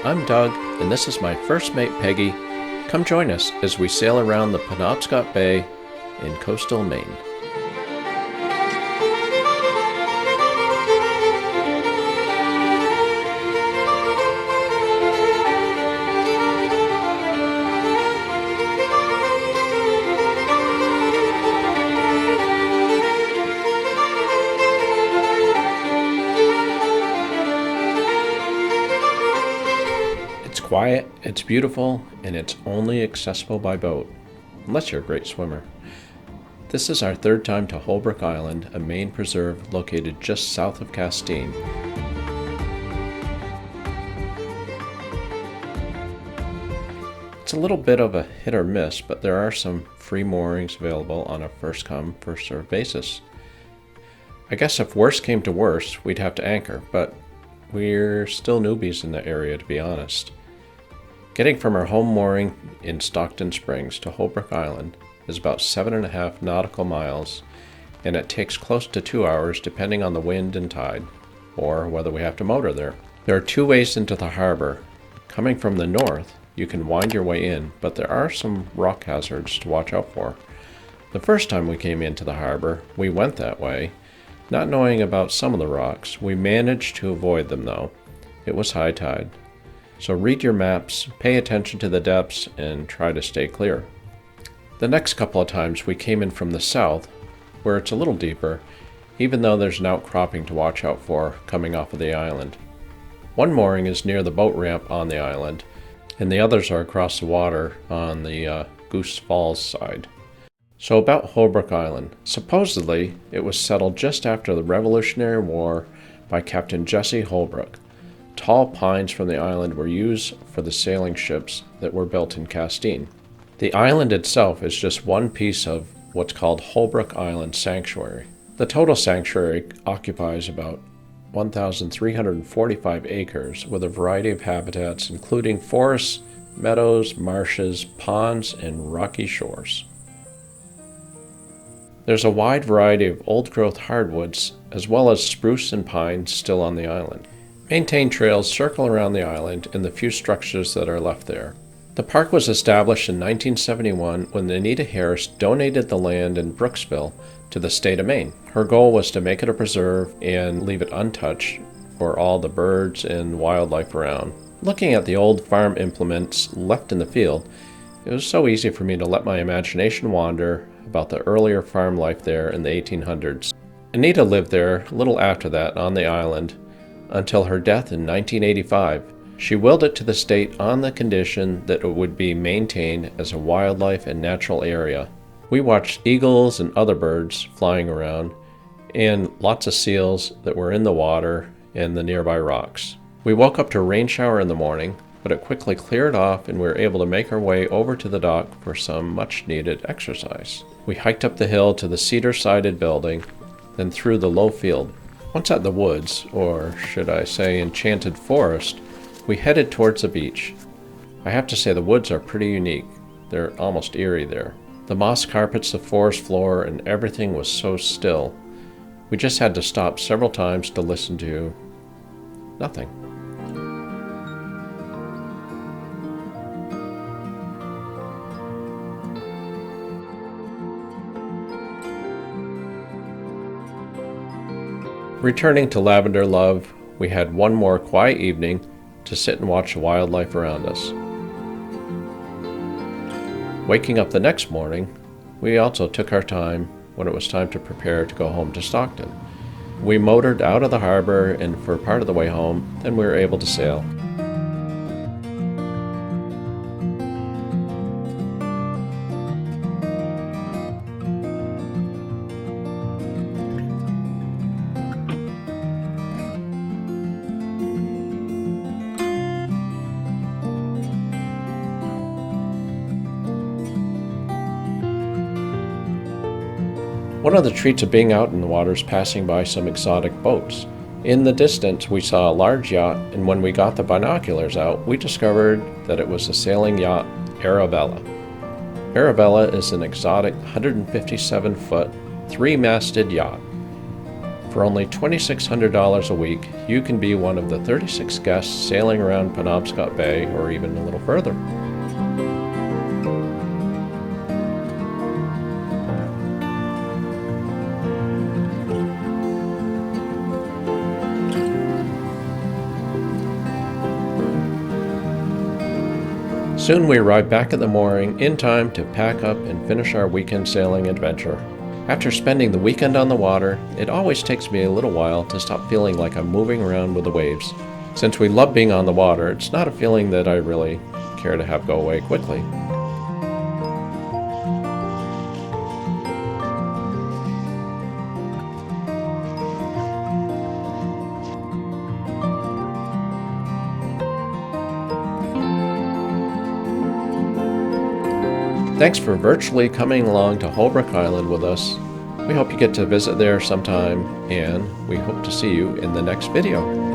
I'm Doug, and this is my first mate Peggy. Come join us as we sail around the Penobscot Bay in coastal Maine. It's quiet, it's beautiful, and it's only accessible by boat, unless you're a great swimmer. This is our third time to Holbrook Island, a Maine preserve located just south of Castine. It's a little bit of a hit or miss, but there are some free moorings available on a first come, first served basis. I guess if worse came to worse, we'd have to anchor, but we're still newbies in the area, to be honest. Getting from our home mooring in Stockton Springs to Holbrook Island is about 7.5 nautical miles, and it takes close to 2 hours depending on the wind and tide, or whether we have to motor there. There are two ways into the harbor. Coming from the north, you can wind your way in, but there are some rock hazards to watch out for. The first time we came into the harbor, we went that way. Not knowing about some of the rocks, we managed to avoid them though. It was high tide. So read your maps, pay attention to the depths, and try to stay clear. The next couple of times we came in from the south, where it's a little deeper, even though there's an outcropping to watch out for coming off of the island. One mooring is near the boat ramp on the island, and the others are across the water on the Goose Falls side. So about Holbrook Island. Supposedly, it was settled just after the Revolutionary War by Captain Jesse Holbrook. Tall pines from the island were used for the sailing ships that were built in Castine. The island itself is just one piece of what's called Holbrook Island Sanctuary. The total sanctuary occupies about 1,345 acres with a variety of habitats including forests, meadows, marshes, ponds, and rocky shores. There's a wide variety of old-growth hardwoods as well as spruce and pine still on the island. Maintained trails circle around the island and the few structures that are left there. The park was established in 1971 when Anita Harris donated the land in Brooksville to the state of Maine. Her goal was to make it a preserve and leave it untouched for all the birds and wildlife around. Looking at the old farm implements left in the field, it was so easy for me to let my imagination wander about the earlier farm life there in the 1800s. Anita lived there a little after that on the island until her death in 1985. She willed it to the state on the condition that it would be maintained as a wildlife and natural area. We watched eagles and other birds flying around and lots of seals that were in the water and the nearby rocks. We woke up to a rain shower in the morning, but it quickly cleared off and we were able to make our way over to the dock for some much-needed exercise. We hiked up the hill to the cedar-sided building, then through the low field. Once at the woods, or should I say enchanted forest, we headed towards the beach. I have to say the woods are pretty unique. They're almost eerie there. The moss carpets the forest floor and everything was so still. We just had to stop several times to listen to nothing. Returning to Lavender Love, we had one more quiet evening to sit and watch the wildlife around us. Waking up the next morning, we also took our time when it was time to prepare to go home to Stockton. We motored out of the harbor, and for part of the way home, then we were able to sail. One of the treats of being out in the water is passing by some exotic boats. In the distance, we saw a large yacht, and when we got the binoculars out, we discovered that it was a sailing yacht, Arabella. Arabella is an exotic 157-foot, three-masted yacht. For only $2,600 a week, you can be one of the 36 guests sailing around Penobscot Bay or even a little further. Soon we arrive back at the mooring in time to pack up and finish our weekend sailing adventure. After spending the weekend on the water, it always takes me a little while to stop feeling like I'm moving around with the waves. Since we love being on the water, it's not a feeling that I really care to have go away quickly. Thanks for virtually coming along to Holbrook Island with us. We hope you get to visit there sometime, and we hope to see you in the next video.